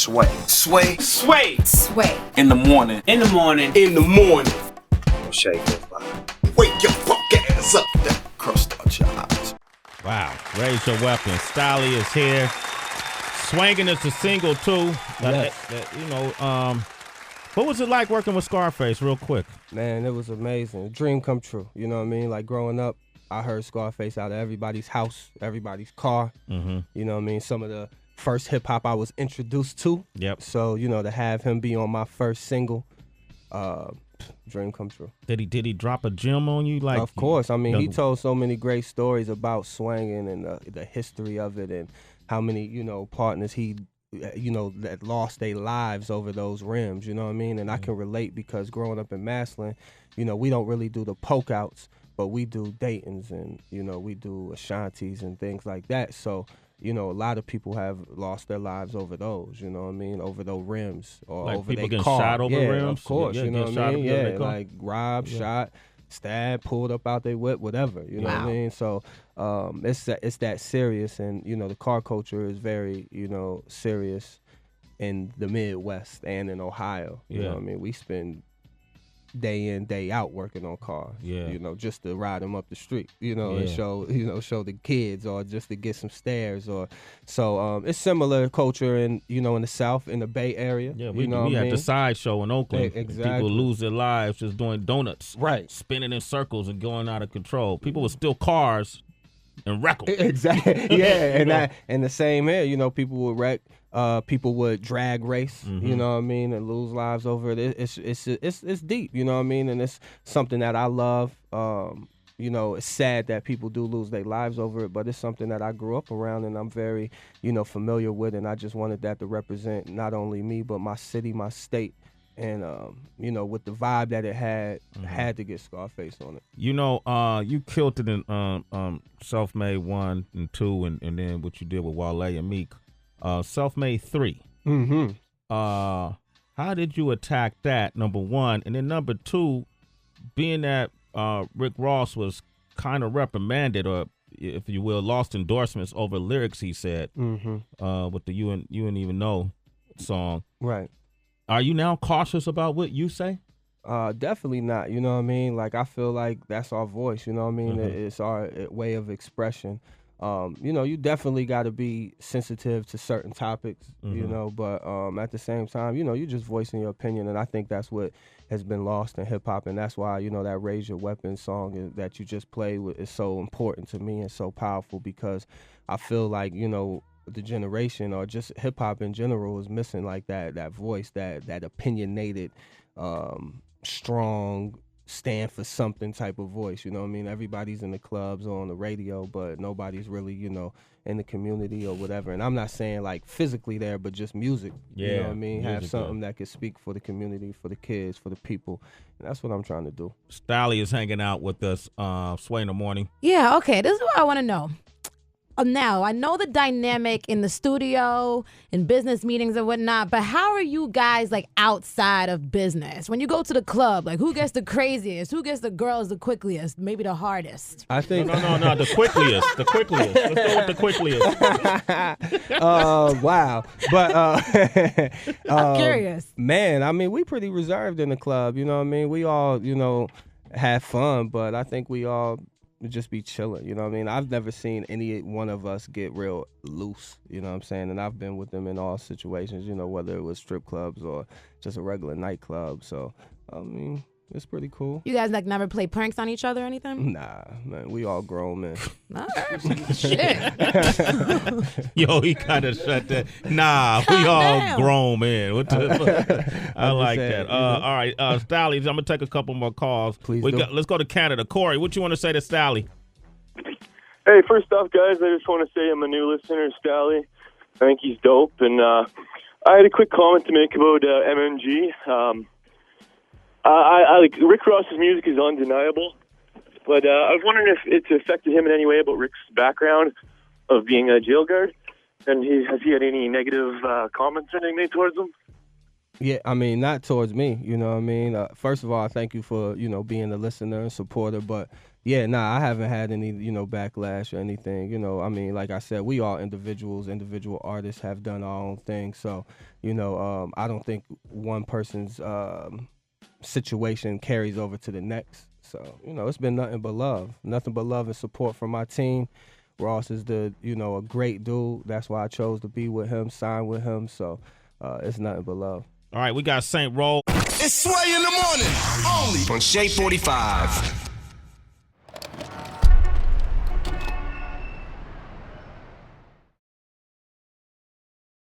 Sway. Sway. Sway. Sway. In the morning. In the morning. In the morning. Shake goes by. Wake your fuck ass up. That crust out your eyes. Wow. Raise your weapon. Stalley is here. Swangin' is the single, too. Yes. What was it like working with Scarface, real quick? Man, it was amazing. Dream come true. You know what I mean? Like, growing up, I heard Scarface out of everybody's house, everybody's car. Mm-hmm. You know what I mean? Some of the first hip-hop I was introduced to. Yep. So, to have him be on my first single, dream come true. Did he drop a gem on you? Like, of course. I mean, he told so many great stories about swanging and the history of it and how many, partners he that lost their lives over those rims, you know what I mean? And I can relate because growing up in Massillon, we don't really do the poke outs, but we do Dayton's and, we do Ashantis and things like that. So, a lot of people have lost their lives over those, you know what I mean? Over those rims or like over people their getting car. shot over rims? Of course, you know what I mean? Yeah, like robbed, Yeah. shot, stabbed, pulled up out their whip, whatever, you know what I mean? So it's that serious, and the car culture is very serious in the Midwest and in Ohio. You know what I mean? We spend day in, day out working on cars. Yeah. Just to ride them up the street. And show the kids, or just to get some stares, or so. It's similar culture in in the South, in the Bay Area. Yeah, we I had mean? the sideshow in Oakland. Exactly. People lose their lives just doing donuts, Right. spinning in circles and going out of control. People would steal cars and wreck them. Exactly. Yeah, and the same here. People would wreck. People would drag race. Mm-hmm. You know what I mean, and lose lives over it. It's deep. You know what I mean, and it's something that I love. It's sad that people do lose their lives over it, but it's something that I grew up around and I'm very, familiar with, and I just wanted that to represent not only me but my city, my state. And, with the vibe that it had to get Scarface on it. You killed it in Self-Made 1 and 2, and then what you did with Wale and Meek. Self-Made 3. Mm-hmm. How did you attack that, number one? And then number two, being that Rick Ross was kind of reprimanded, or if you will, lost endorsements over lyrics he said with the You Ain't Even Know song. Right. Are you now cautious about what you say? Definitely not. You know what I mean? Like, I feel like that's our voice. You know what I mean? It's our way of expression. You definitely got to be sensitive to certain topics, but at the same time, you're just voicing your opinion. And I think that's what has been lost in hip hop. And that's why, that Raise Your Weapon song that you just played with is so important to me and so powerful, because I feel like, the generation, or just hip hop in general, is missing like that voice, that opinionated, strong, stand for something type of voice. You know what I mean? Everybody's in the clubs or on the radio, but nobody's really, in the community or whatever. And I'm not saying like physically there, but just music. Yeah, you know what I mean? music, Have something that could speak for the community, for the kids, for the people. And that's what I'm trying to do. Stalley is hanging out with us, Sway in the morning. Yeah, okay. This is what I want to know. Now, I know the dynamic in the studio, in business meetings and whatnot, but how are you guys, like, outside of business? When you go to the club, like, who gets the craziest? Who gets the girls the quickest? Maybe the hardest? I think... No, the quickliest. The quickliest. Let's go with the quickliest. Wow. But... I'm curious. Man, I mean, we pretty reserved in the club, you know what I mean? We all, have fun, but I think we all... just be chilling, you know what I mean? I've never seen any one of us get real loose, you know what I'm saying? And I've been with them in all situations, whether it was strip clubs or just a regular nightclub. So, I mean, it's pretty cool. You guys, like, never play pranks on each other or anything? Nah, man, we all grown men. Shit. Yo, he kind of shut that. Nah, we all grown men. What the I like that. All right, Stalley, I'm going to take a couple more calls. Please Let's go to Canada. Corey, what you want to say to Stalley? Hey, first off, guys, I just want to say I'm a new listener to Stalley. I think he's dope. And I had a quick comment to make about MMG. I like Rick Ross's music is undeniable, but I was wondering if it's affected him in any way about Rick's background of being a jail guard, and has he had any negative comments or anything made towards him? Yeah, I mean, not towards me, you know what I mean? First of all, I thank you for, being a listener and supporter, but yeah, I haven't had any, backlash or anything, I mean, like I said, we all individual artists have done our own thing, so, I don't think one person's situation carries over to the next, so, it's been nothing but love and support from my team. Ross is a great dude, that's why I chose to be with him, sign with him, so it's nothing but love. All right, we got St. Roll. It's Sway in the morning, only on Shea 45.